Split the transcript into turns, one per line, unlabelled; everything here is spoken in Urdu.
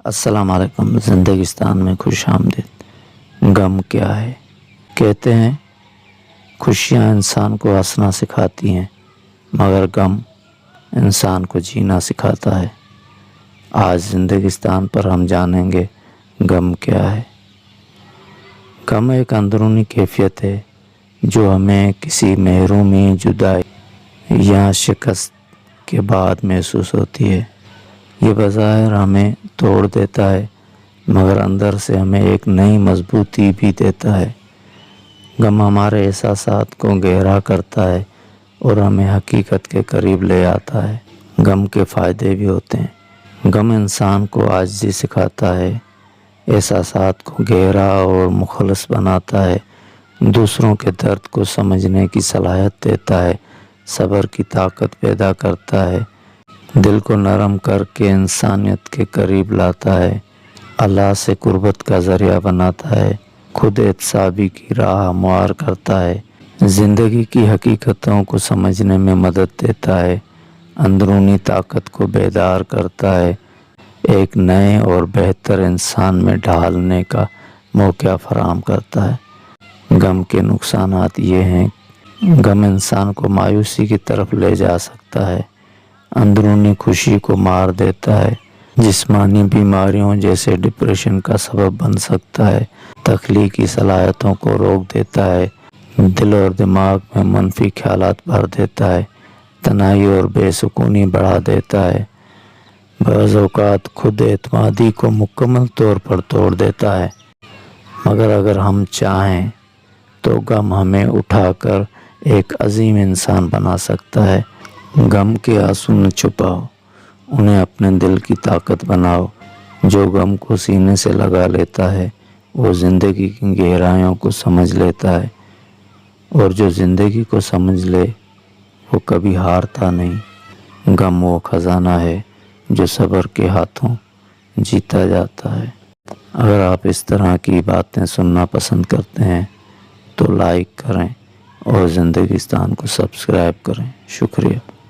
السلام علیکم۔ زندگستان میں خوش آمدید۔ غم کیا ہے؟ کہتے ہیں خوشیاں انسان کو ہنسنا سکھاتی ہیں مگر غم انسان کو جینا سکھاتا ہے۔ آج زندگستان پر ہم جانیں گے غم کیا ہے۔ غم ایک اندرونی کیفیت ہے جو ہمیں کسی محرومی، جدائی یا شکست کے بعد محسوس ہوتی ہے۔ یہ بظاہر ہمیں توڑ دیتا ہے مگر اندر سے ہمیں ایک نئی مضبوطی بھی دیتا ہے۔ غم ہمارے احساسات کو گہرا کرتا ہے اور ہمیں حقیقت کے قریب لے آتا ہے۔ غم کے فائدے بھی ہوتے ہیں۔ غم انسان کو عاجزی سکھاتا ہے، احساسات کو گہرا اور مخلص بناتا ہے، دوسروں کے درد کو سمجھنے کی صلاحیت دیتا ہے، صبر کی طاقت پیدا کرتا ہے، دل کو نرم کر کے انسانیت کے قریب لاتا ہے، اللہ سے قربت کا ذریعہ بناتا ہے، خود احتسابی کی راہ ہموار کرتا ہے، زندگی کی حقیقتوں کو سمجھنے میں مدد دیتا ہے، اندرونی طاقت کو بیدار کرتا ہے، ایک نئے اور بہتر انسان میں ڈھالنے کا موقع فراہم کرتا ہے۔ غم کے نقصانات یہ ہیں: غم انسان کو مایوسی کی طرف لے جا سکتا ہے، اندرونی خوشی کو مار دیتا ہے، جسمانی بیماریوں جیسے ڈپریشن کا سبب بن سکتا ہے، تخلیقی صلاحیتوں کو روک دیتا ہے، دل اور دماغ میں منفی خیالات بھر دیتا ہے، تنہائی اور بے سکونی بڑھا دیتا ہے، بعض اوقات خود اعتمادی کو مکمل طور پر توڑ دیتا ہے۔ مگر اگر ہم چاہیں تو غم ہمیں اٹھا کر ایک عظیم انسان بنا سکتا ہے۔ غم کے آنسو نہ چھپاؤ، انہیں اپنے دل کی طاقت بناؤ۔ جو غم کو سینے سے لگا لیتا ہے وہ زندگی کی گہرائیوں کو سمجھ لیتا ہے، اور جو زندگی کو سمجھ لے وہ کبھی ہارتا نہیں۔ غم وہ خزانہ ہے جو صبر کے ہاتھوں جیتا جاتا ہے۔ اگر آپ اس طرح کی باتیں سننا پسند کرتے ہیں تو لائک کریں اور زندگستان کو سبسکرائب کریں۔ شکریہ۔